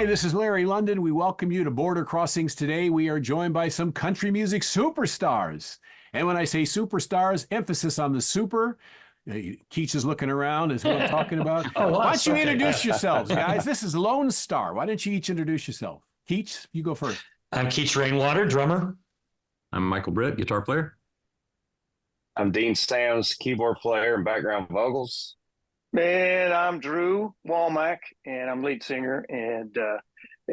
Hi, this is Larry London. We welcome you to Border Crossings today. We are joined by some country music superstars. And when I say superstars, emphasis on the super. Keach is looking around is who I'm talking about. Oh, Why us. don't you Okay. introduce yourselves, guys? This is Lonestar. Why don't you each introduce yourself? Keach, you go first. I'm Keach Rainwater, drummer. I'm Michael Britt, guitar player. I'm Dean Sams, keyboard player and background vocals. And I'm Drew Walmack, and I'm lead singer and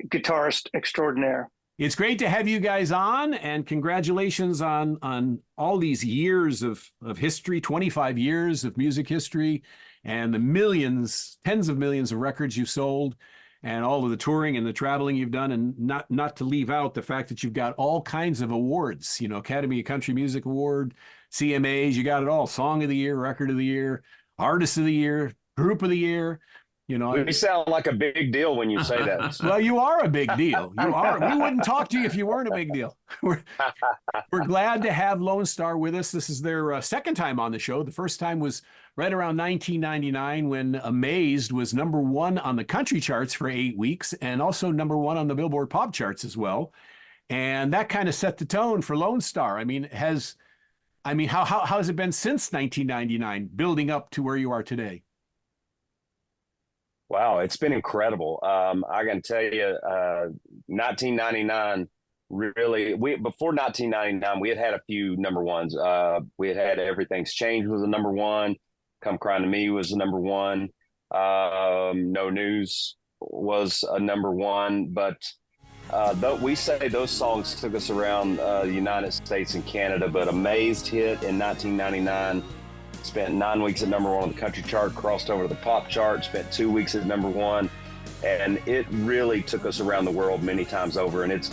guitarist extraordinaire. It's great to have you guys on, and congratulations on all these years of history, 25 years of music history, and the millions, tens of millions of records you've sold, and all of the touring and the traveling you've done, and not to leave out the fact that you've got all kinds of awards, Academy of Country Music Award, CMAs, you got it all, Song of the Year, Record of the Year, Artist of the Year, Group of the Year. We sound like a big deal when you say that. Well, you are a big deal. You are. We wouldn't talk to you if you weren't a big deal. We're glad to have Lonestar with us. This is their second time on the show. The first time was right around 1999 when Amazed was #1 on the country charts for 8 weeks and also #1 on the Billboard pop charts as well. And that kind of set the tone for Lonestar. How has it been since 1999, building up to where you are today? Wow, it's been incredible. I can tell you, 1999, before 1999, we had a few #1s. We had Everything's Changed was a #1. Come Crying to Me was a #1. No News was a #1. But we say those songs took us around the United States and Canada, but Amazed hit in 1999. Spent 9 weeks at #1 on the country chart, crossed over to the pop chart, spent 2 weeks at #1, and it really took us around the world many times over, and it's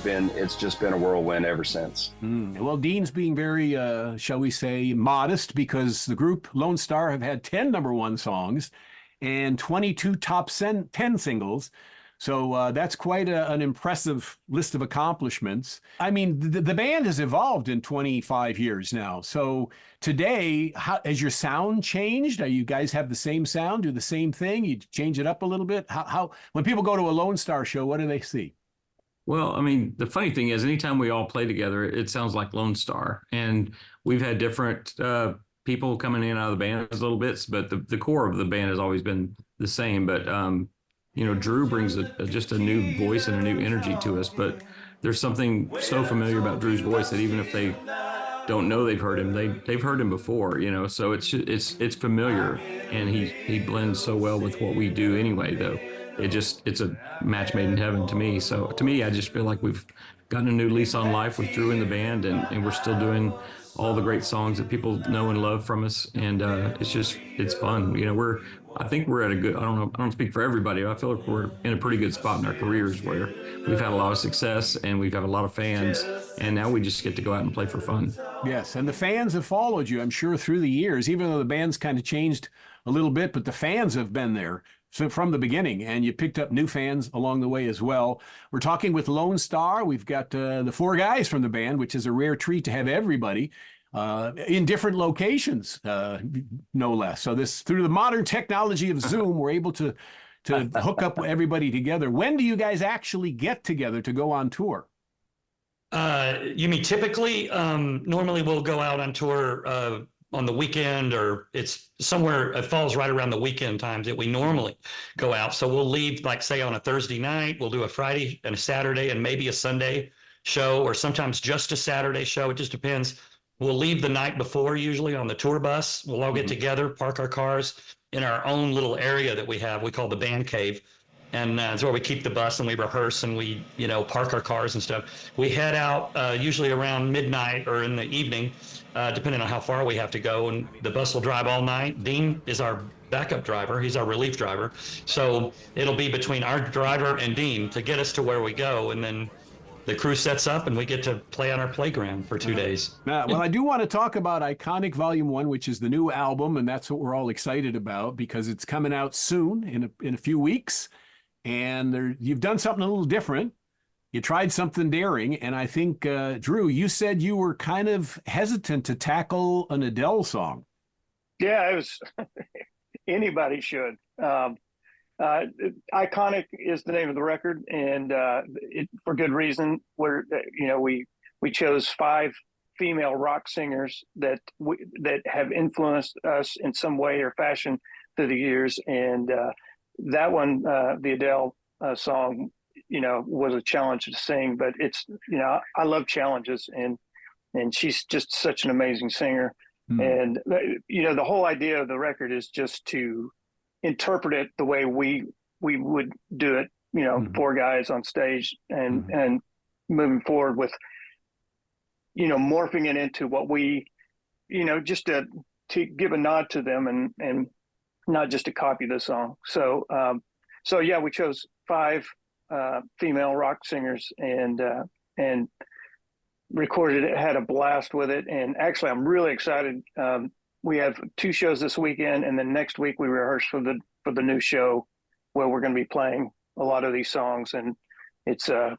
just been a whirlwind ever since. Well, Dean's being very, shall we say, modest, because the group Lonestar have had 10 #1 songs and 22 top 10 singles. So that's quite an impressive list of accomplishments. I mean, the band has evolved in 25 years now. So today, has your sound changed? Do you guys have the same sound, do the same thing? You change it up a little bit? How when people go to a Lonestar show, what do they see? Well, the funny thing is, anytime we all play together, it sounds like Lonestar. And we've had different people coming in and out of the band a little bit, but the core of the band has always been the same. But Drew brings just a new voice and a new energy to us, but there's something so familiar about Drew's voice that even if they don't know they've heard him, they've heard him before, so it's familiar, and he blends so well with what we do anyway, though. It's a match made in heaven to me. So to me, I just feel like we've gotten a new lease on life with Drew in the band, and we're still doing all the great songs that people know and love from us, and it's fun. I think we're at a good, I don't speak for everybody. I feel like we're in a pretty good spot in our careers where we've had a lot of success and we've had a lot of fans, and now we just get to go out and play for fun. Yes, and the fans have followed you, I'm sure, through the years, even though the band's kind of changed a little bit, but the fans have been there from the beginning, and you picked up new fans along the way as well. We're talking with Lonestar. We've got the 4 guys from the band, which is a rare treat to have everybody in different locations, no less. So through the modern technology of Zoom, we're able to hook up everybody together. When do you guys actually get together to go on tour? You mean typically? Normally we'll go out on tour on the weekend, or it's somewhere, it falls right around the weekend times that we normally go out. So we'll leave, like, say, on a Thursday night, we'll do a Friday and a Saturday and maybe a Sunday show, or sometimes just a Saturday show. It just depends. We'll leave the night before, usually on the tour bus. We'll all get together, park our cars in our own little area that we call the band cave. And it's where we keep the bus and we rehearse and we, park our cars and stuff. We head out usually around midnight or in the evening, depending on how far we have to go. And the bus will drive all night. Dean is our backup driver. He's our relief driver. So it'll be between our driver and Dean to get us to where we go. And then the crew sets up and we get to play on our playground for 2 days. Well, I do want to talk about Iconic Volume 1, which is the new album, and that's what we're all excited about because it's coming out soon in a few weeks. And you've done something a little different. You tried something daring, and I think, Drew, you said you were kind of hesitant to tackle an Adele song. Yeah, it was anybody should. Iconic is the name of the record, and for good reason. We chose 5 female rock singers that have influenced us in some way or fashion through the years, and that one, the Adele song, was a challenge to sing. But it's I love challenges, and she's just such an amazing singer. And the whole idea of the record is just to interpret it the way we would do it, 4 guys on stage, and moving forward with morphing it into what we just to give a nod to them, and not just to copy the song. So yeah, we chose 5 female rock singers, and recorded it, had a blast with it. And actually, I'm really excited. We have 2 shows this weekend, and then next week we rehearse for the new show, where we're going to be playing a lot of these songs, and it's going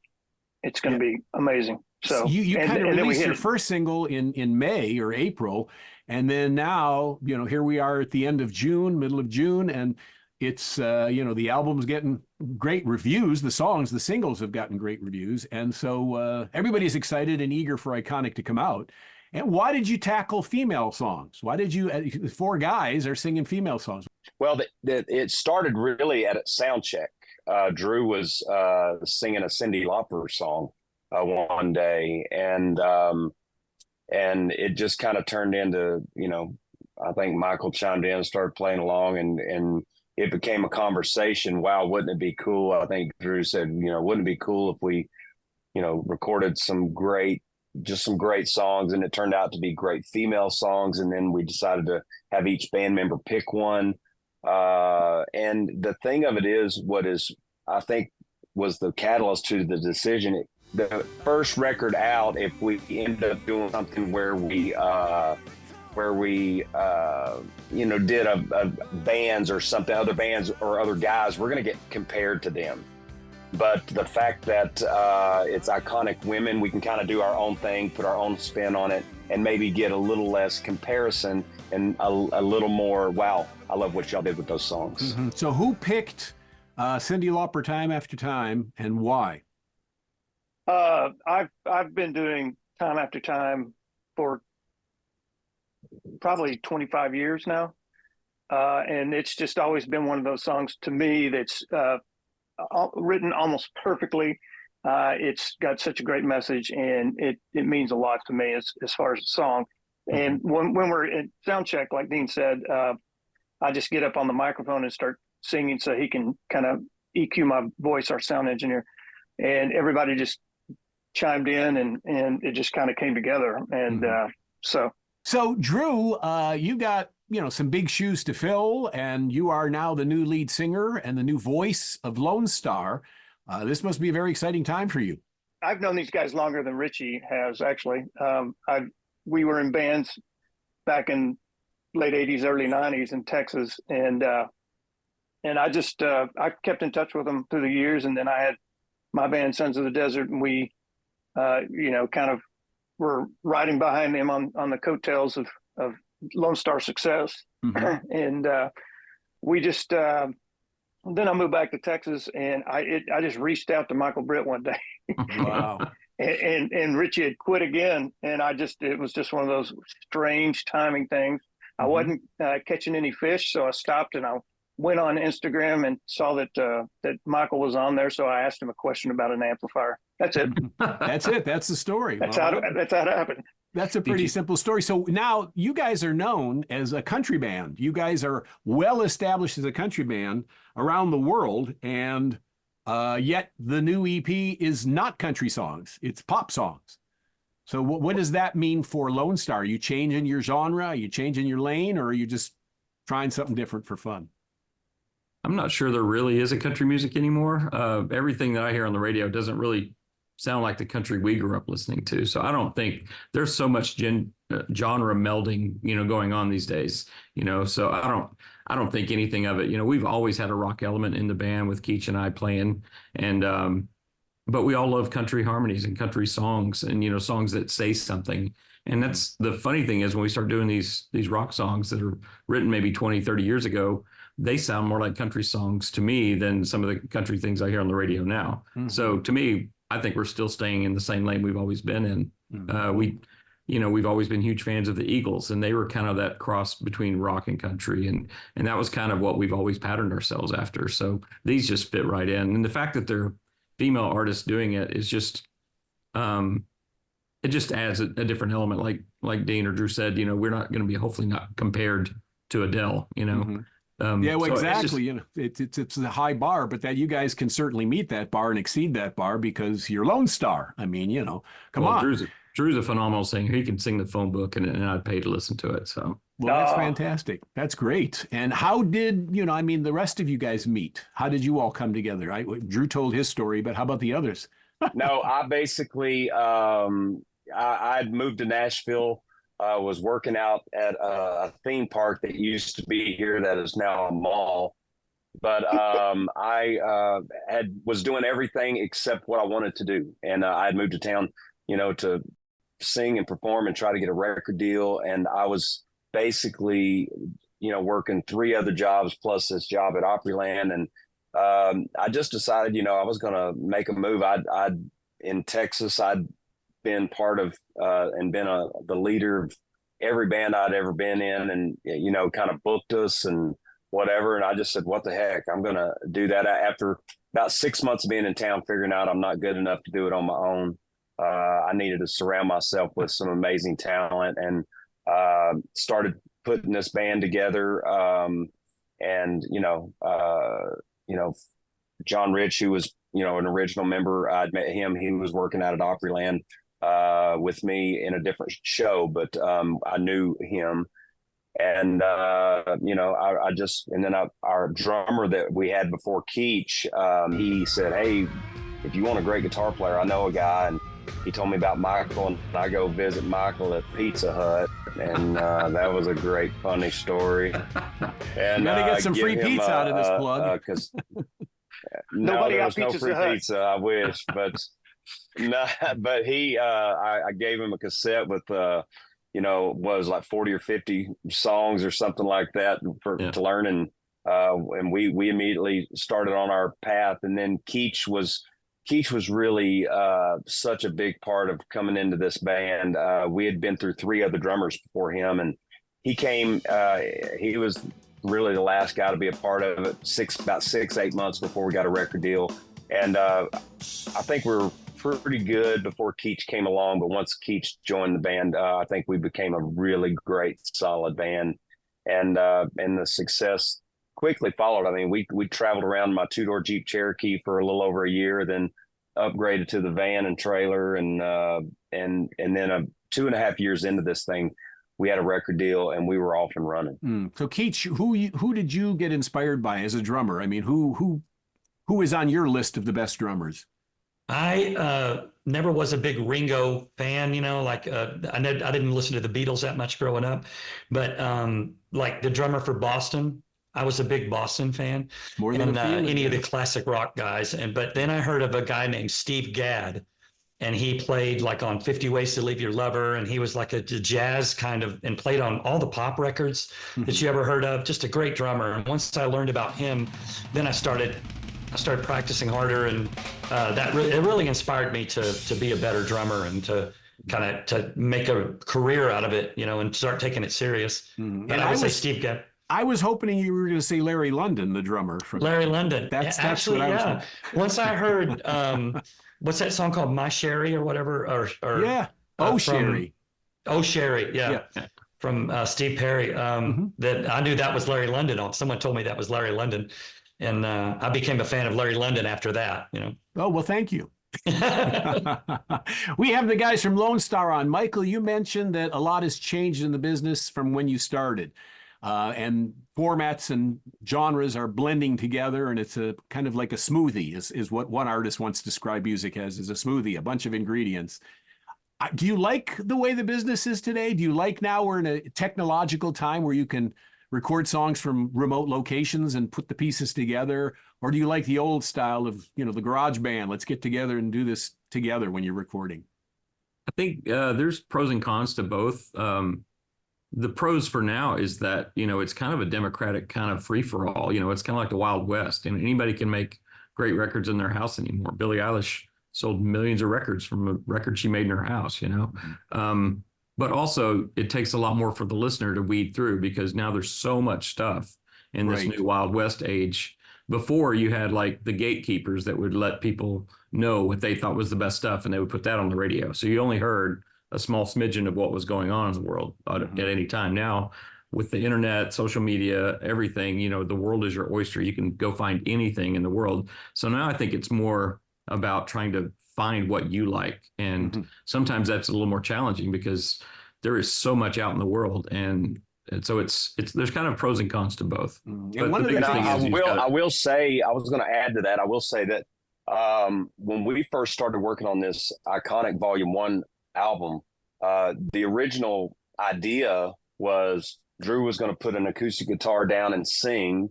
to be amazing. So you kind of released your first single in May or April, and then now here we are at the end of June, middle of June, and it's the album's getting great reviews. The singles have gotten great reviews, and so everybody's excited and eager for Iconic to come out. And why did you tackle female songs? Why did you? 4 guys are singing female songs. Well, it started really at a sound check. Drew was singing a Cyndi Lauper song one day, and it just kind of turned into, I think Michael chimed in and started playing along, and it became a conversation. Wow, wouldn't it be cool? I think Drew said, wouldn't it be cool if we, recorded some great songs, and it turned out to be great female songs. And then we decided to have each band member pick one. And the thing of it is, I think was the catalyst to the decision. The first record out, if we end up doing something where we did a bands or something, other bands or other guys, we're going to get compared to them. But the fact that it's Iconic Women, we can kind of do our own thing, put our own spin on it, and maybe get a little less comparison and a little more, wow, I love what y'all did with those songs. Mm-hmm. So who picked Cyndi Lauper Time After Time, and why? I've been doing Time After Time for probably 25 years now. And it's just always been one of those songs to me that's written almost perfectly. It's got such a great message, and it means a lot to me as far as the song. And when we're in sound check, like Dean said, I just get up on the microphone and start singing so he can kind of EQ my voice, our sound engineer, and everybody just chimed in, and it just kind of came together. And So Drew, you got some big shoes to fill, and you are now the new lead singer and the new voice of Lonestar. This must be a very exciting time for you. I've known these guys longer than Richie has, actually. We were in bands back in late 80s, early 90s in Texas, and I just I kept in touch with them through the years. And then I had my band Sons of the Desert, and we kind of were riding behind them on the coattails of Lonestar success. And we just then I moved back to Texas, and I just reached out to Michael Britt one day. Wow. And Richie had quit again, and it was just one of those strange timing things. I wasn't catching any fish, so I stopped and I went on Instagram and saw that Michael was on there. So I asked him a question about an amplifier. That's it. That's it. That's the story. That's how it happened. That's a pretty simple story. So now you guys are known as a country band. You guys are well established as a country band around the world, and yet the new EP is not country songs. It's pop songs. So what does that mean for Lonestar? Are you changing your genre? Are you changing your lane, or are you just trying something different for fun? I'm not sure there really is a country music anymore. Everything that I hear on the radio doesn't really sound like the country we grew up listening to. So I don't think there's so much genre melding, going on these days, so I don't think anything of it. We've always had a rock element in the band with Keach and I playing, and but we all love country harmonies and country songs, and songs that say something. And that's the funny thing is, when we start doing these rock songs that are written maybe 20, 30 years ago, they sound more like country songs to me than some of the country things I hear on the radio now. So to me, I think we're still staying in the same lane we've always been in. We've always been huge fans of the Eagles, and they were kind of that cross between rock and country, and that was kind of what we've always patterned ourselves after. So these just fit right in, and the fact that they're female artists doing it is just, it just adds a different element. Like Dean or Drew said, we're not going to be hopefully not compared to Adele. Yeah, well, so exactly. It's a high bar, but that you guys can certainly meet that bar and exceed that bar because you're Lonestar. I mean, come on. Drew's a phenomenal singer. He can sing the phone book, and I'd pay to listen to it. So, well, that's fantastic. That's great. And how did the rest of you guys meet? How did you all come together? Drew told his story, but how about the others? No, I basically I'd moved to Nashville. Was working out at a theme park that used to be here that is now a mall. But I was doing everything except what I wanted to do, and I had moved to town, to sing and perform and try to get a record deal. And I was basically, working 3 other jobs plus this job at Opryland. And I just decided, I was going to make a move. I'd in Texas, I'd been part of and been the leader of every band I'd ever been in, and, kind of booked us and whatever. And I just said, what the heck, I'm going to do that. After about 6 months of being in town, figuring out I'm not good enough to do it on my own. I needed to surround myself with some amazing talent, and started putting this band together. And John Rich, who was an original member, I'd met him. He was working out at Opryland with me in a different show, but I knew him. And our drummer that we had before, Keach, he said, "Hey, if you want a great guitar player, I know a guy." And he told me about Michael, and I go visit Michael at Pizza Hut, and that was a great, funny story. And you gotta get some free pizza out of this plug, because Nobody there was got no free pizza. I wish, but no. But I gave him a cassette with was like 40 or 50 songs or something like that to learn, and we immediately started on our path. And then Keach was really such a big part of coming into this band. We had been through 3 other drummers before him, and he came. He was really the last guy to be a part of it. About 6-8 months before we got a record deal, and I think we were pretty good before Keach came along. But once Keach joined the band, I think we became a really great, solid band, and the success quickly followed. I mean, we traveled around in my 2-door Jeep Cherokee for a little over a year, then upgraded to the van and trailer, and then 2.5 years into this thing, we had a record deal and we were off and running. So Keach, who did you get inspired by as a drummer? I mean, who is on your list of the best drummers? I never was a big Ringo fan, I didn't listen to the Beatles that much growing up, but like the drummer for Boston, I was a big Boston fan, More than any of the classic rock guys. But then I heard of a guy named Steve Gadd, and he played like on 50 Ways to Leave Your Lover, and he was like a jazz kind of, and played on all the pop records that you ever heard of. Just a great drummer. And once I learned about him, then I started practicing harder, and it really inspired me to be a better drummer and to to make a career out of it, and start taking it serious. And I would say Steve Gadd. I was hoping you were going to say Larry London, the drummer. Larry London. That's actually, what I was once I heard, what's that song called? My Sherry or whatever? Yeah. Sherry. Oh, Sherry. Yeah. From Steve Perry. That I knew that was Larry London. Someone told me that was Larry London. And I became a fan of Larry London after that, Oh, well, thank you. We have the guys from Lonestar on. Michael, you mentioned that a lot has changed in the business from when you started. And formats and genres are blending together, and it's a kind of like a smoothie is what one artist once described music as a smoothie, a bunch of ingredients. Do you like the way the business is today? Do you like now we're in a technological time where you can record songs from remote locations and put the pieces together? Or do you like the old style of, the garage band? Let's get together and do this together when you're recording. I think there's pros and cons to both. The pros for now is that, it's kind of a democratic kind of free for all. It's kind of like the Wild West, and anybody can make great records in their house anymore. Billie Eilish sold millions of records from a record she made in her house. But also it takes a lot more for the listener to weed through, because now there's so much stuff in this Right. new Wild West age. Before, you had like the gatekeepers that would let people know what they thought was the best stuff, and they would put that on the radio. So you only heard a small smidgen of what was going on in the world at any time. Now, with the internet, social media, everything, the world is your oyster. You can go find anything in the world. So now I think it's more about trying to find what you like. And sometimes that's a little more challenging, because there is so much out in the world. And so it's there's kind of pros and cons to both. And But one the of the big things- thing is I will say, I was going to add to that. I will say that when we first started working on this iconic Volume 1 album, the original idea was Drew was going to put an acoustic guitar down and sing,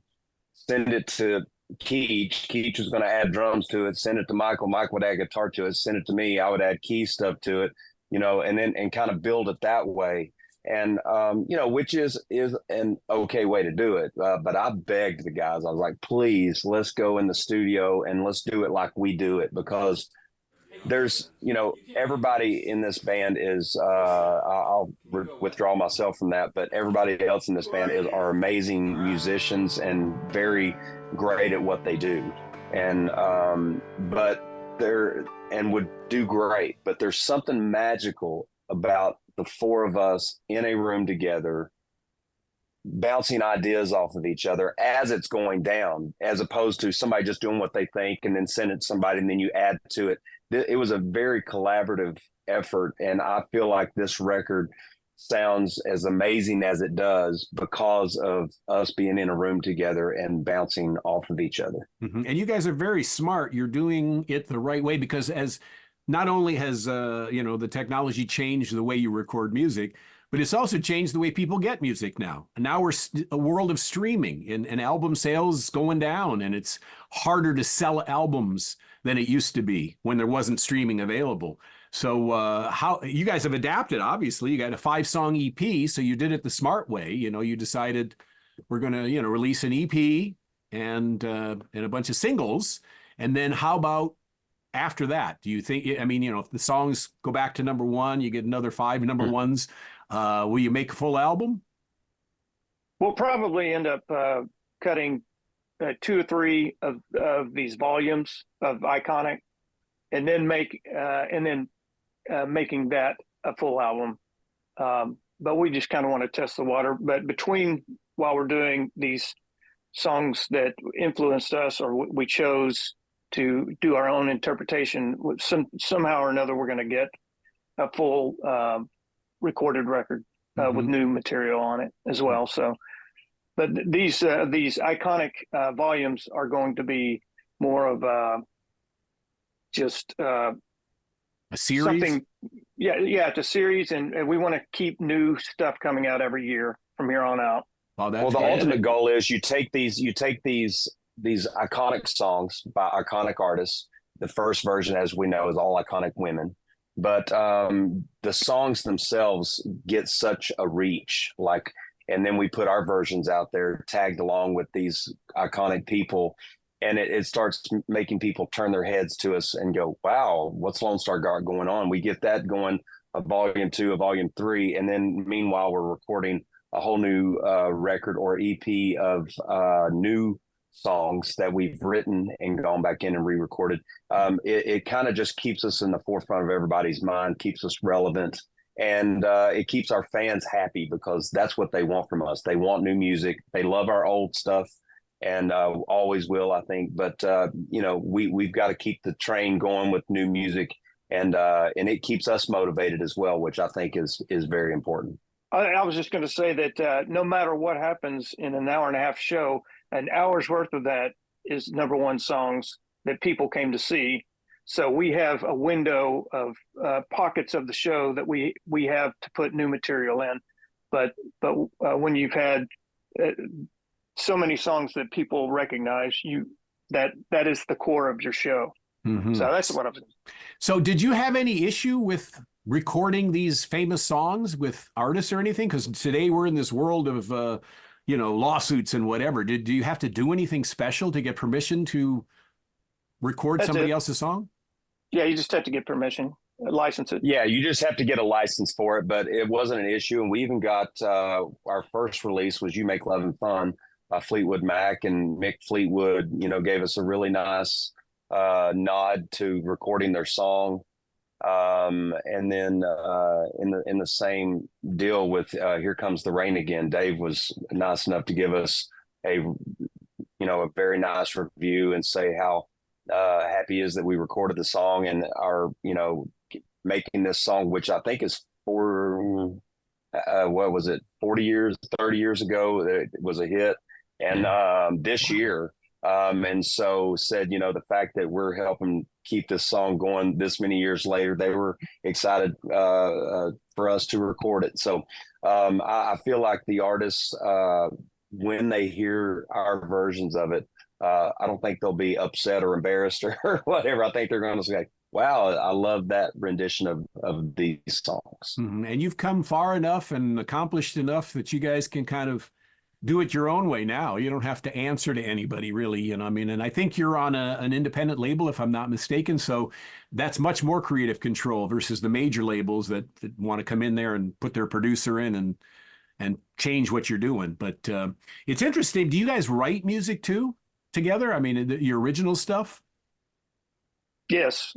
send it to Keach. Keach was going to add drums to it, send it to Michael. Mike would add guitar to it, send it to me. I would add key stuff to it, and kind of build it that way. And, which is an okay way to do it. But I begged the guys, I was like, please, let's go in the studio and let's do it like we do it, because there's, everybody in this band is, I'll withdraw myself from that, but everybody else in this band are amazing musicians and very great at what they do. And, and would do great, but there's something magical about the four of us in a room together, bouncing ideas off of each other as it's going down, as opposed to somebody just doing what they think and then send it to somebody and then you add to it. It was a very collaborative effort, and I feel like this record sounds as amazing as it does because of us being in a room together and bouncing off of each other. And you guys are very smart. You're doing it the right way, because as not only has the technology changed the way you record music, but it's also changed the way people get music now. And now we're a world of streaming, and album sales going down, and it's harder to sell albums than it used to be when there wasn't streaming available. So how you guys have adapted? Obviously, you got a 5-song EP, so you did it the smart way. You decided we're going to release an EP and a bunch of singles, and then how about after that? Do you think? I mean, if the songs go back to number 1, you get another 5 number ones. Will you make a full album? We'll probably end up cutting 2 or 3 of these volumes of Iconic, and then making that a full album. But we just kind of want to test the water. But while we're doing these songs that influenced us, or we chose to do our own interpretation, somehow or another, we're going to get a full recorded record with new material on it as well. So, but these Iconic volumes are going to be more of just A series? something. Yeah, it's a series, and we want to keep new stuff coming out every year from here on out. Oh, that's Well, the good. ultimate goal is you take these iconic songs by iconic artists. The first version, as we know, is all iconic women. But the songs themselves get such a reach, and then we put our versions out there tagged along with these iconic people, and it starts making people turn their heads to us and go, wow, what's Lonestar got going on? We get that going, a volume 2, a volume 3, and then meanwhile we're recording a whole new record or EP of new songs that we've written and gone back in and re-recorded. It kind of just keeps us in the forefront of everybody's mind, keeps us relevant, and it keeps our fans happy, because that's what they want from us. They want new music. They love our old stuff, and always will, I think. But we've got to keep the train going with new music, and it keeps us motivated as well, which I think is very important. I was just going to say that no matter what happens in an hour and a half show, an hour's worth of that is number 1 songs that people came to see. So we have a window of pockets of the show that we have to put new material in. But when you've had so many songs that people recognize, that is the core of your show. Mhm. So that's what I was. So did you have any issue with recording these famous songs with artists or anything? Because today we're in this world of, lawsuits and whatever. Do you have to do anything special to get permission to record That's somebody it. else's song? Yeah, you just have to get permission, license it. Yeah, you just have to get a license for it, but it wasn't an issue. And we even got our first release was "You Make Love and Fun" by Fleetwood Mac, and Mick Fleetwood, gave us a really nice nod to recording their song. And then in the same deal with "Here Comes the Rain Again," Dave was nice enough to give us a very nice review and say how happy he is that we recorded the song and are making this song, which I think is for what was it, 40 years, 30 years ago, it was a hit, and this year. And so said, the fact that we're helping keep this song going this many years later, they were excited for us to record it. So I feel like the artists, when they hear our versions of it, I don't think they'll be upset or embarrassed or whatever. I think they're going to say, wow, I love that rendition of these songs. Mm-hmm. And you've come far enough and accomplished enough that you guys can kind of do it your own way now. You don't have to answer to anybody, really. And I think you're on an independent label, if I'm not mistaken. So that's much more creative control versus the major labels that want to come in there and put their producer in and change what you're doing. But it's interesting. Do you guys write music too together? I mean, your original stuff? Yes,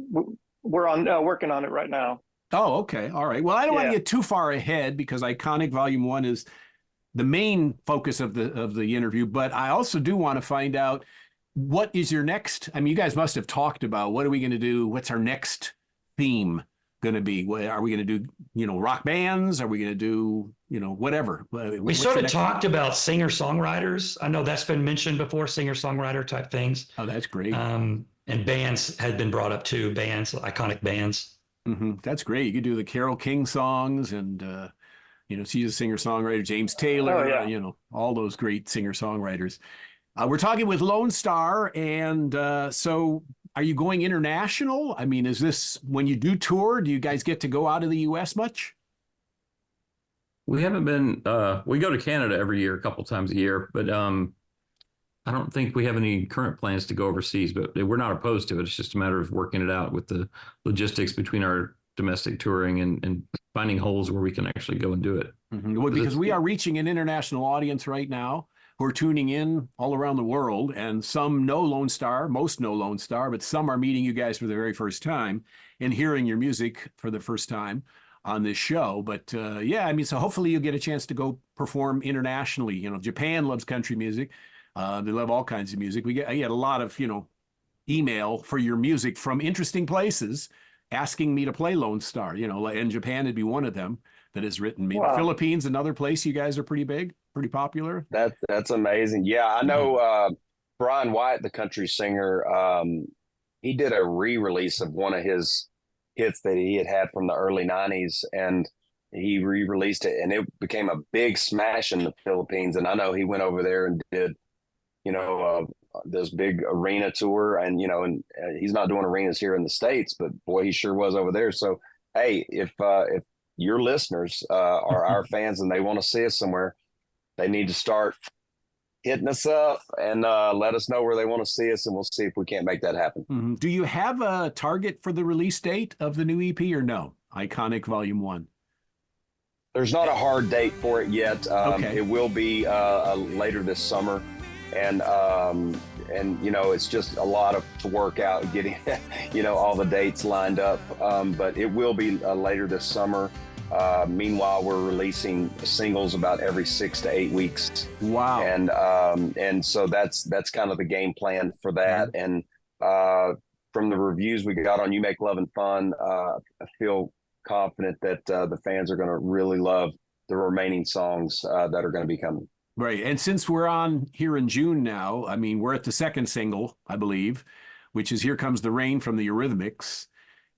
we're on working on it right now. Oh, okay. All right. Well, I don't want to get too far ahead because Iconic Volume 1 is the main focus of the interview, but I also do want to find out what is your next. I mean, you guys must have talked about what are we going to do? What's our next theme going to be? Are we going to do, rock bands? Are we going to do, whatever? We sort of talked about singer-songwriters. I know that's been mentioned before, singer-songwriter type things. Oh, that's great. And bands had been brought up too, iconic bands. Mm-hmm. That's great. You could do the Carole King songs and, she's a singer-songwriter, James Taylor, all those great singer-songwriters. We're talking with Lonestar, and so are you going international? I mean, is this, when you do tour, do you guys get to go out of the U.S. much? We haven't been, we go to Canada every year, a couple times a year, but I don't think we have any current plans to go overseas, but we're not opposed to it. It's just a matter of working it out with the logistics between our domestic touring and finding holes where we can actually go and do it. Mm-hmm. Well, because we are reaching an international audience right now who are tuning in all around the world, and some know Lonestar, most know Lonestar, but some are meeting you guys for the very first time and hearing your music for the first time on this show. But so hopefully you'll get a chance to go perform internationally. Japan loves country music. They love all kinds of music. I get a lot of, email for your music from interesting places asking me to play Lonestar, and Japan would be one of them that has written me. Wow. The Philippines, another place you guys are pretty big, pretty popular. That's amazing. Yeah, I know Brian White, the country singer, he did a re-release of one of his hits that he had from the early 90s, and he re-released it, and it became a big smash in the Philippines. And I know he went over there and did this big arena tour, and he's not doing arenas here in the States, but boy, he sure was over there. So hey, if your listeners are our fans and they want to see us somewhere, they need to start hitting us up and let us know where they want to see us, and we'll see if we can't make that happen. Mm-hmm. Do you have a target for the release date of the new EP or no? Iconic Volume 1. There's not a hard date for it yet. Okay. It will be later this summer. And it's just a lot of work out getting, all the dates lined up. But it will be later this summer. Meanwhile, we're releasing singles about every 6 to 8 weeks. Wow. And so that's kind of the game plan for that. Mm-hmm. And from the reviews we got on "You Make Love and Fun," I feel confident that the fans are going to really love the remaining songs that are going to be coming. Right. And since we're on here in June now, I mean, we're at the second single, I believe, which is "Here Comes the Rain" from the Eurythmics.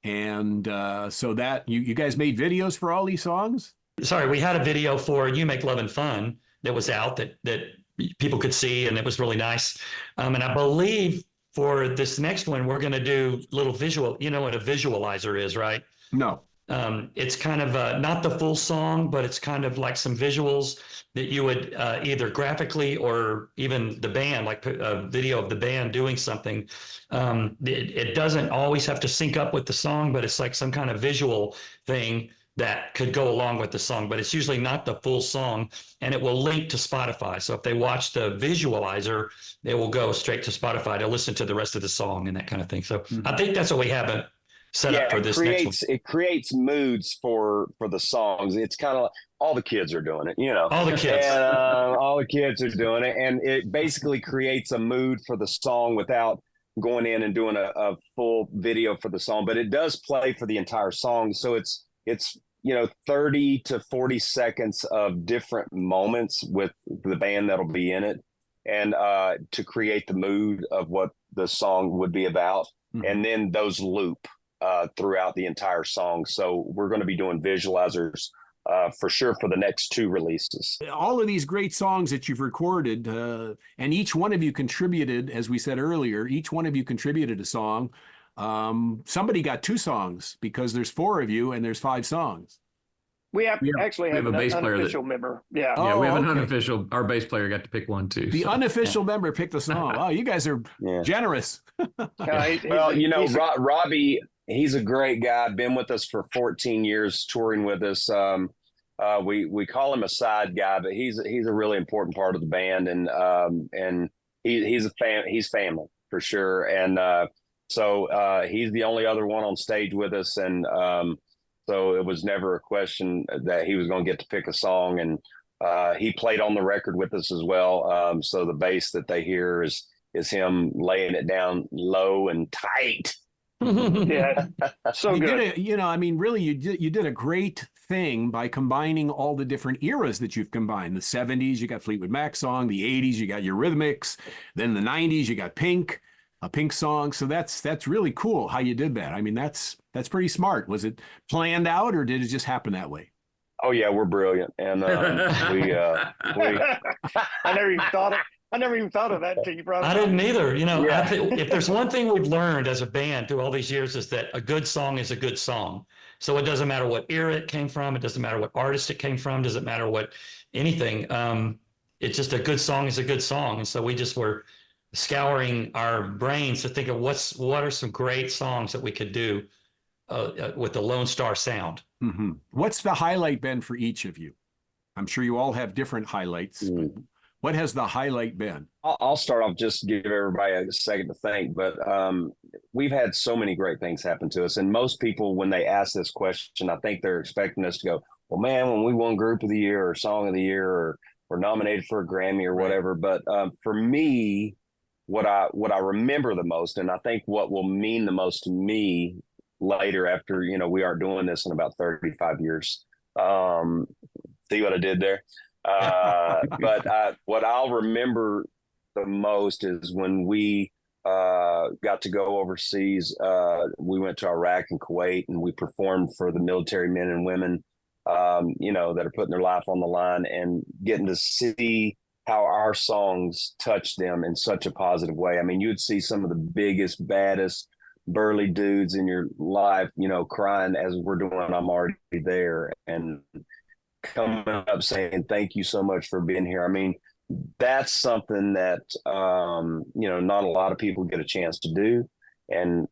And so that you guys made videos for all these songs? Sorry, we had a video for "You Make Love and Fun" that was out that people could see, and it was really nice. And I believe for this next one, we're going to do little visual, you know what a visualizer is, right? No. It's kind of not the full song, but it's kind of like some visuals that you would either graphically or even the band, like a video of the band doing something. It doesn't always have to sync up with the song, but it's like some kind of visual thing that could go along with the song, but it's usually not the full song, and it will link to Spotify. So if they watch the visualizer, they will go straight to Spotify to listen to the rest of the song and that kind of thing. So I think that's what we have it set up for this next one. It creates moods for the songs. It's kind of like all the kids are doing it, you know. All the kids. And, all the kids are doing it, and it basically creates a mood for the song without going in and doing a full video for the song. But it does play for the entire song, so it's 30 to 40 seconds of different moments with the band that'll be in it, and to create the mood of what the song would be about. Mm-hmm. And then those loop throughout the entire song. So we're going to be doing visualizers for sure for the next 2 releases. All of these great songs that you've recorded, and each one of you contributed, as we said earlier, each one of you contributed a song. Somebody got 2 songs because there's 4 of you and there's 5 songs. We actually have a bass player unofficial member. Yeah. Yeah, we have an unofficial. Our bass player got to pick one too. The unofficial member picked the song. Oh, you guys are generous. Robbie, he's a great guy. Been with us for 14 years, touring with us. We call him a side guy, but he's a really important part of the band, and he's family for sure. And so he's the only other one on stage with us, and so it was never a question that he was going to get to pick a song. And he played on the record with us as well. So the bass that they hear is him laying it down low and tight. Yeah, so you good. Really, you did a great thing by combining all the different eras that you've combined. The 70s, you got Fleetwood Mac song. The 80s, you got Eurythmics. Then the 90s, you got Pink. A Pink song. So that's really cool how you did that. I mean, that's pretty smart. Was it planned out, or did it just happen that way? Oh yeah, we're brilliant, and we. I never even thought of that until you brought it up. I didn't either. If there's one thing we've learned as a band through all these years, is that a good song is a good song. So it doesn't matter what era it came from. It doesn't matter what artist it came from. Doesn't matter what anything. It's just a good song is a good song. And so we just were scouring our brains to think of what are some great songs that we could do with the Lonestar sound. Mm-hmm. What's the highlight been for each of you? I'm sure you all have different highlights. But what has the highlight been? I'll start off, just to give everybody a second to think, but we've had so many great things happen to us. And most people, when they ask this question, I think they're expecting us to go, well, man, when we won Group of the Year or Song of the Year or nominated for a Grammy or whatever. But for me, what I remember the most, and I think what will mean the most to me later after, we aren't doing this in about 35 years. See what I did there? But what I'll remember the most is when we got to go overseas. We went to Iraq and Kuwait, and we performed for the military men and women, that are putting their life on the line, and getting to see how our songs touch them in such a positive way. I mean, you'd see some of the biggest, baddest, burly dudes in your life, crying as we're doing I'm Already There, and coming up saying, thank you so much for being here. I mean, that's something that, not a lot of people get a chance to do. And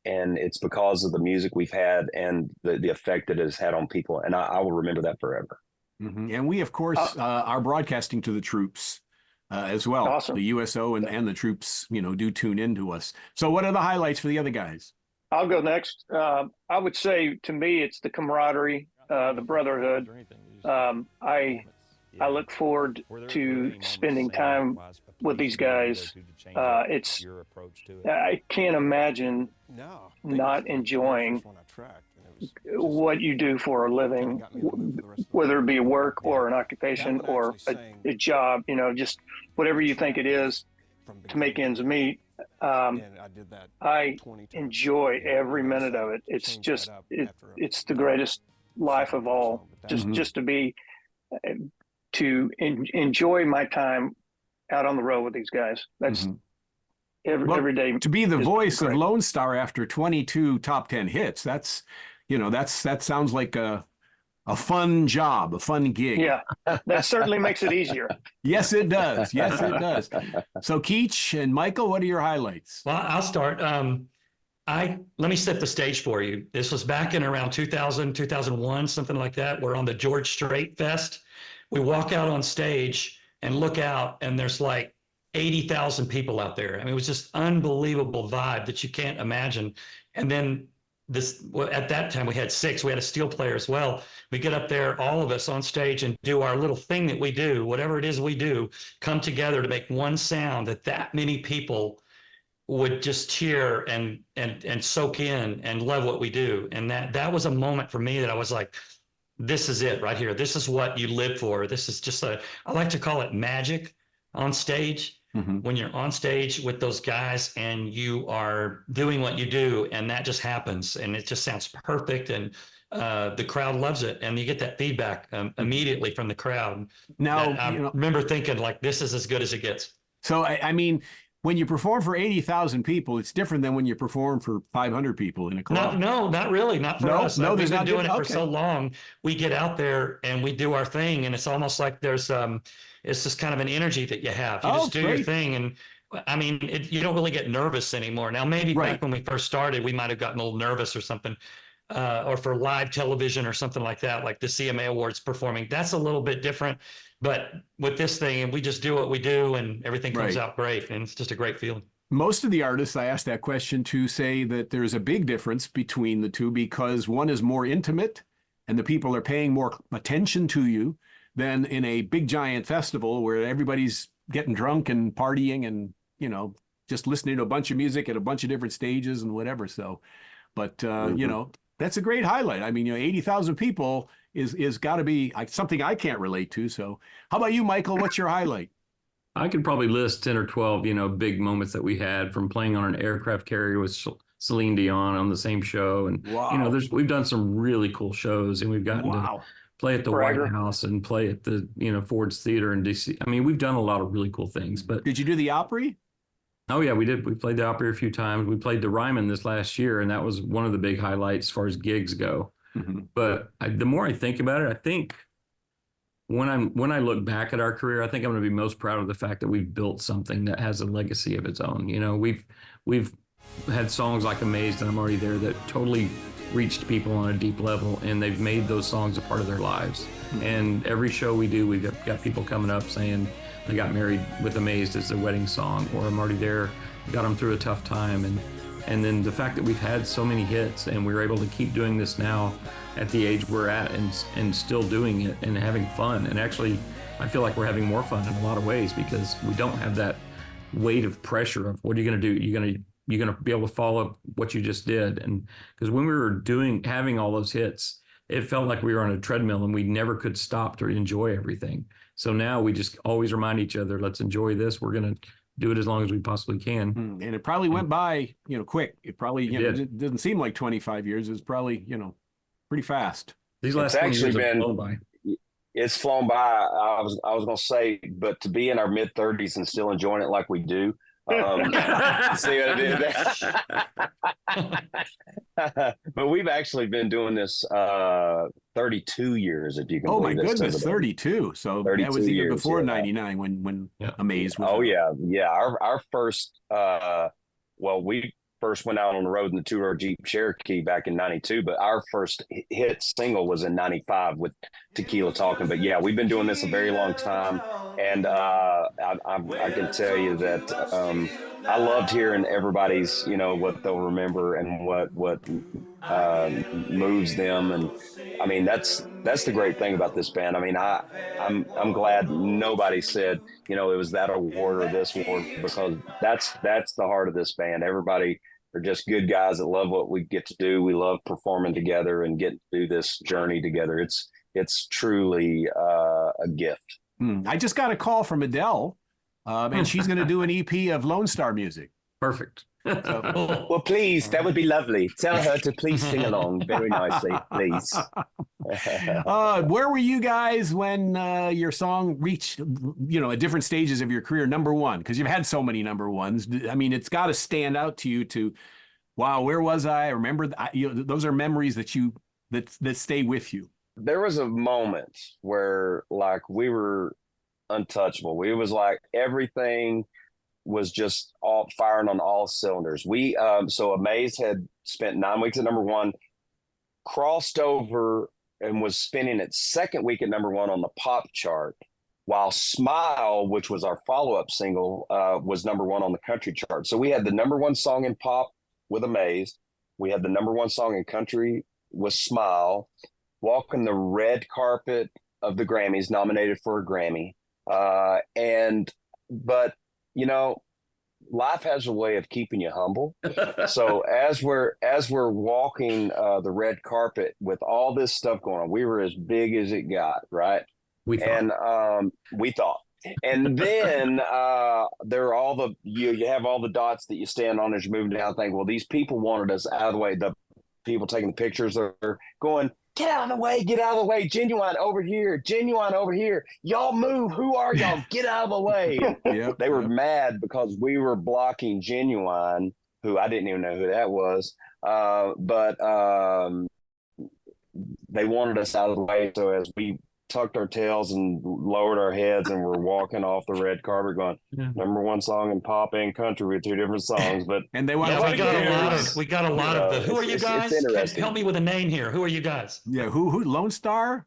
it's because of the music we've had and the effect that it has had on people. And I will remember that forever. Mm-hmm. And we, of course, are broadcasting to the troops as well. Awesome. The USO and the troops, do tune into us. So what are the highlights for the other guys? I'll go next. I would say, to me, it's the camaraderie, the brotherhood. I look forward to spending time with these guys. I can't imagine not enjoying what you do for a living, whether it be work or an occupation or a job, just whatever you think it is to make ends meet. I enjoy every minute of it. It's just, it's the greatest life of all, just to be, enjoy my time out on the road with these guys. That's every day. To be the voice of Lonestar after 22 top 10 hits, that's, that sounds like a fun job, a fun gig. Yeah, that certainly makes it easier. Yes, it does. Yes, it does. So Keach and Michael, what are your highlights? Well, I'll start. Let me set the stage for you. This was back in around 2000, 2001, something like that. We're on the George Strait Fest. We walk out on stage and look out, and there's like 80,000 people out there. I mean, it was just unbelievable vibe that you can't imagine. And then at that time we had 6. We had a steel player as well. We get up there, all of us on stage, and do our little thing that we do, whatever it is we do, come together to make one sound that many people would just cheer and soak in and love what we do. And that was a moment for me that I was like, this is it right here. This is what you live for. This is just I like to call it magic on stage. Mm-hmm. When you're on stage with those guys and you are doing what you do, and that just happens, and it just sounds perfect, and the crowd loves it, and you get that feedback immediately from the crowd. Now, I remember thinking, like, this is as good as it gets. So, I mean, when you perform for 80,000 people, it's different than when you perform for 500 people in a club. No, not really. Not for us. No, we've been doing it for okay. so long. We get out there and we do our thing, and it's almost like there's it's just kind of an energy that you have. You just do your thing, and I mean, you don't really get nervous anymore. Now, maybe back when we first started, we might have gotten a little nervous or something, or for live television or something like that, like the CMA Awards performing. That's a little bit different. But with this thing, we just do what we do, and everything comes out great, and it's just a great feeling. Most of the artists I asked that question to say that there's a big difference between the two, because one is more intimate and the people are paying more attention to you than in a big giant festival where everybody's getting drunk and partying and, just listening to a bunch of music at a bunch of different stages and whatever. So, but, that's a great highlight. I mean, 80,000 people is got to be something I can't relate to. So how about you, Michael? What's your highlight? I could probably list 10 or 12, big moments that we had, from playing on an aircraft carrier with Celine Dion on the same show. And, we've done some really cool shows, and we've gotten to play at the White House and play at the, Ford's Theater in DC. I mean, we've done a lot of really cool things. But did you do the Opry? Oh, yeah, we did. We played the Opry a few times. We played the Ryman this last year, and that was one of the big highlights as far as gigs go. Mm-hmm. But the more I think about it, I think when I look back at our career, I think I'm going to be most proud of the fact that we've built something that has a legacy of its own. We've had songs like Amazed and I'm Already There that totally reached people on a deep level, and they've made those songs a part of their lives. Mm-hmm. And every show we do, we've got people coming up saying they got married with Amazed as their wedding song, or I'm Already There got them through a tough time. And then the fact that we've had so many hits and we're able to keep doing this now at the age we're at, and still doing it and having fun. And actually, I feel like we're having more fun in a lot of ways, because we don't have that weight of pressure of what are you going to do? You're going to be able to follow what you just did. And because when we were having all those hits, it felt like we were on a treadmill and we never could stop to enjoy everything. So now we just always remind each other, let's enjoy this. We're going to do it as long as we possibly can. And it probably went by, quick. It probably, it doesn't seem like 25 years. It's probably, pretty fast. These last 20 years have flown by. It's flown by. I was going to say, but to be in our mid 30s and still enjoying it like we do. See what I did there? But we've actually been doing this 32 years, if you can. Oh my goodness, 32. So 32 that was even before 99 when Amazed was. Oh yeah. Our first we first went out on the road in the two-door Jeep Cherokee back in 92, but our first hit single was in 95 with Tequila Talking. But yeah, we've been doing this a very long time, and I can tell you that I loved hearing everybody's, what they'll remember and what moves them. And I mean, that's the great thing about this band. I mean, I'm glad nobody said, it was that award or this award, because that's the heart of this band. Everybody are just good guys that love what we get to do. We love performing together and getting to do this journey together. It's truly a gift. I just got a call from Adele, and she's going to do an EP of Lonestar music. Perfect. So, well, please, that would be lovely. Tell her to please sing along very nicely, please. Where were you guys when your song reached, at different stages of your career, number one? Because you've had so many number ones. I mean, it's got to stand out to you to Wow, where was I? I remember, those are memories that stay with you. There was a moment where like we were untouchable. It was like everything was just all firing on all cylinders. So Amaze had spent 9 weeks at number one, crossed over and was spinning its second week at number one on the pop chart, while Smile, which was our follow-up single, was number one on the country chart. So we had the number one song in pop with Amaze. We had the number one song in country with Smile, walking the red carpet of the Grammys, nominated for a Grammy. But you know, life has a way of keeping you humble. So as we're walking the red carpet with all this stuff going on, we were as big as it got, right? We thought. And then there are all the you have all the dots that you stand on as you're moving down. Think, well, these people wanted us out of the way. The people taking the pictures are going, get out of the way, get out of the way. Genuine over here, Genuine over here. Y'all move. Who are y'all? Get out of the way. They were mad because we were blocking Genuine, who I didn't even know who that was. But they wanted us out of the way. So as we tucked our tails and lowered our heads and we're walking off the red carpet going, number one song in pop and country with two different songs. But and they want we got a lot of the who are you guys? Help me with a name here. Who are you guys? Yeah, who Lonestar?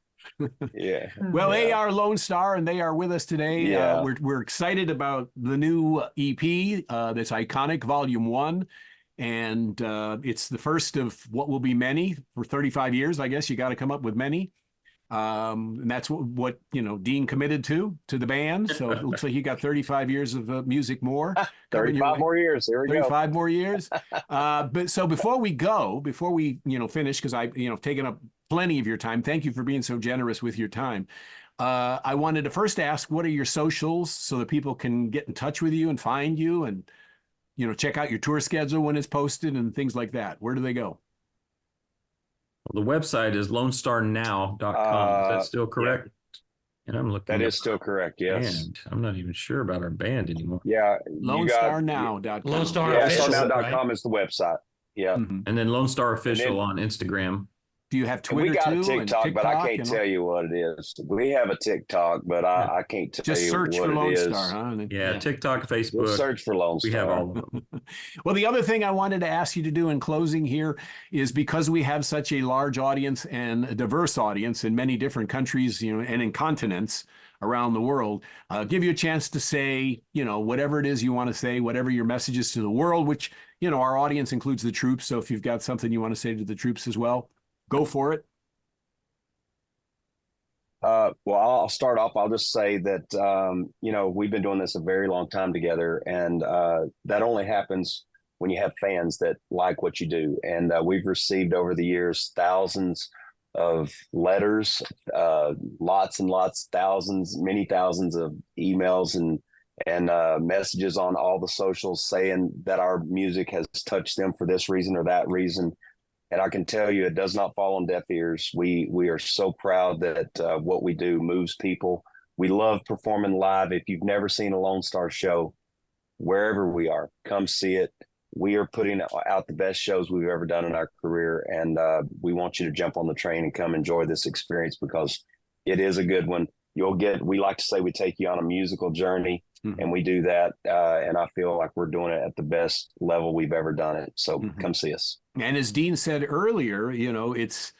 Yeah. Well, they are Lonestar, and they are with us today. Yeah. We're excited about the new EP, that's Iconic Volume 1. And it's the first of what will be many for 35 years. I guess you got to come up with many. And that's what Dean committed to the band. So it looks like you got 35 years of music more. 35 more years. There we 35 more years. But so before we finish, because I've taken up plenty of your time. Thank you for being so generous with your time. I wanted to first ask, what are your socials so that people can get in touch with you and find you and, check out your tour schedule when it's posted and things like that? Where do they go? Well, the website is lonestarnow.com. Is that still correct? Yeah. And I'm looking. That is still correct. Yes. Band. I'm not even sure about our band anymore. Yeah. LoneStarNow.com. LoneStarOfficial.com is the website. Yeah. Mm-hmm. And then Lone Star Official on Instagram. Do you have Twitter? We got too, a TikTok, but I can't tell you what it is. We have a TikTok, but I can't tell you what it is. Just search for Lone Star, huh? Yeah, TikTok, Facebook. We'll search for Lone Star. We have all of them. Well, the other thing I wanted to ask you to do in closing here is, because we have such a large audience and a diverse audience in many different countries, and in continents around the world, give you a chance to say, whatever it is you want to say, whatever your message is to the world, which, our audience includes the troops. So if you've got something you want to say to the troops as well, go for it. Well, I'll start off. I'll just say that, we've been doing this a very long time together, and that only happens when you have fans that like what you do. And we've received over the years thousands of letters, lots and lots, many thousands of emails and messages on all the socials saying that our music has touched them for this reason or that reason. And I can tell you, it does not fall on deaf ears. We are so proud that what we do moves people. We love performing live. If you've never seen a Lone Star show, wherever we are, come see it. We are putting out the best shows we've ever done in our career. And we want you to jump on the train and come enjoy this experience, because it is a good one. We like to say we take you on a musical journey. Mm-hmm. And we do that. And I feel like we're doing it at the best level we've ever done it. So come see us. And as Dean said earlier, it's,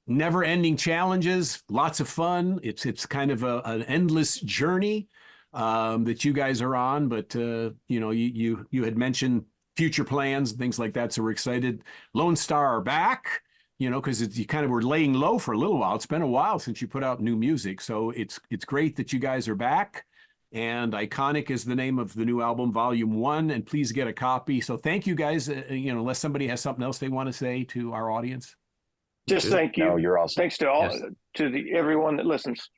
never ending challenges, lots of fun. It's kind of an endless journey that you guys are on. But, you had mentioned future plans and things like that. So we're excited. Lone Star are back. Because you kind of were laying low for a little while. It's been a while since you put out new music. So it's great that you guys are back. And Iconic is the name of the new album, Volume 1. And please get a copy. So thank you guys, unless somebody has something else they want to say to our audience. Just thank you. No, you're awesome. Thanks to all, everyone that listens.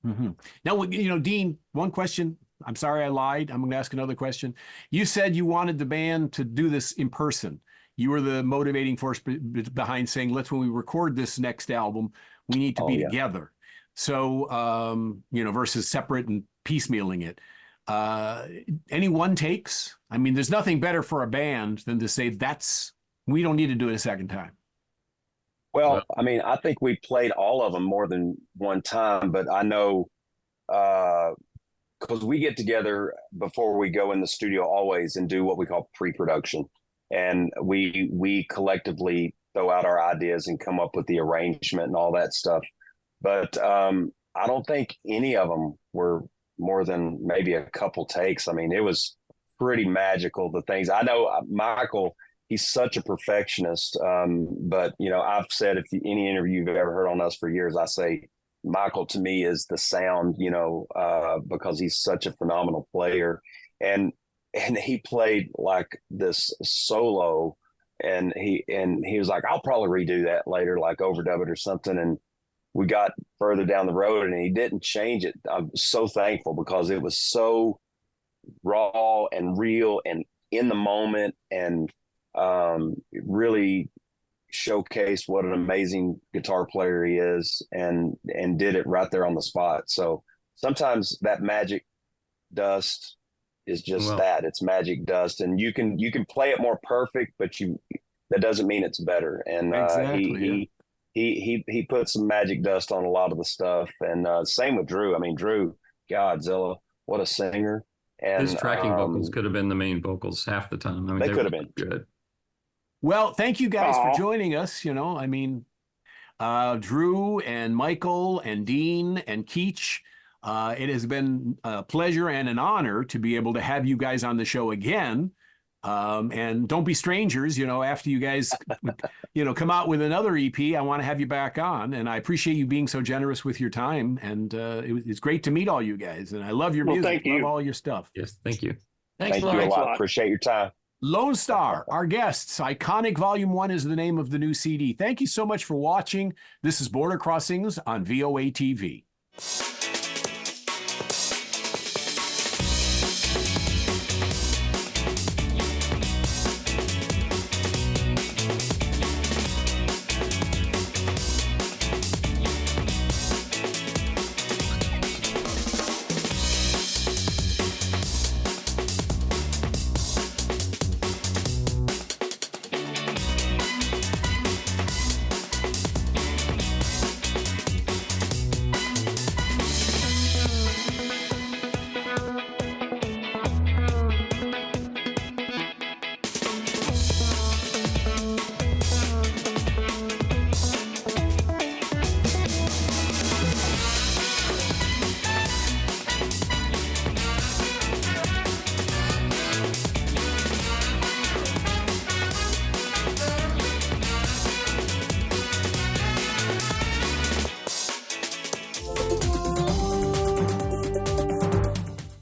Mm-hmm. Now, Dean, one question. I'm sorry I lied. I'm going to ask another question. You said you wanted the band to do this in person. You were the motivating force behind saying, when we record this next album, we need to be together. So, versus separate and piecemealing it. Any one takes? I mean, there's nothing better for a band than to say we don't need to do it a second time. Well, I mean, I think we played all of them more than one time, but I know because we get together before we go in the studio always and do what we call pre-production, and we collectively throw out our ideas and come up with the arrangement and all that stuff. But I don't think any of them were more than maybe a couple takes. I mean, it was pretty magical. The things I know, Michael, he's such a perfectionist. But I've said any interview you've ever heard on us for years, I say Michael to me is the sound. Because he's such a phenomenal player, and he played like this solo, and he was like, I'll probably redo that later, like overdub it or something, and we got further down the road and he didn't change it. I'm so thankful because it was so raw and real and in the moment, and it really showcased what an amazing guitar player he is, and did it right there on the spot. So sometimes that magic dust is just that. It's magic dust, and you can play it more perfect, but that doesn't mean it's better. And exactly, he put some magic dust on a lot of the stuff, and same with Drew. I mean, Drew, Godzilla, what a singer! And his tracking vocals could have been the main vocals half the time. I mean, they could have been good. Well, thank you guys for joining us. I mean, Drew and Michael and Dean and Keach. It has been a pleasure and an honor to be able to have you guys on the show again. And don't be strangers, after you guys, come out with another EP, I want to have you back on. And I appreciate you being so generous with your time. And it's great to meet all you guys. And I love your music. Thank you. Love all your stuff. Yes, thank you. Thanks Thank you a lot. Appreciate your time. Lonestar, our guests. Iconic Volume 1 is the name of the new CD. Thank you so much for watching. This is Border Crossings on VOA TV.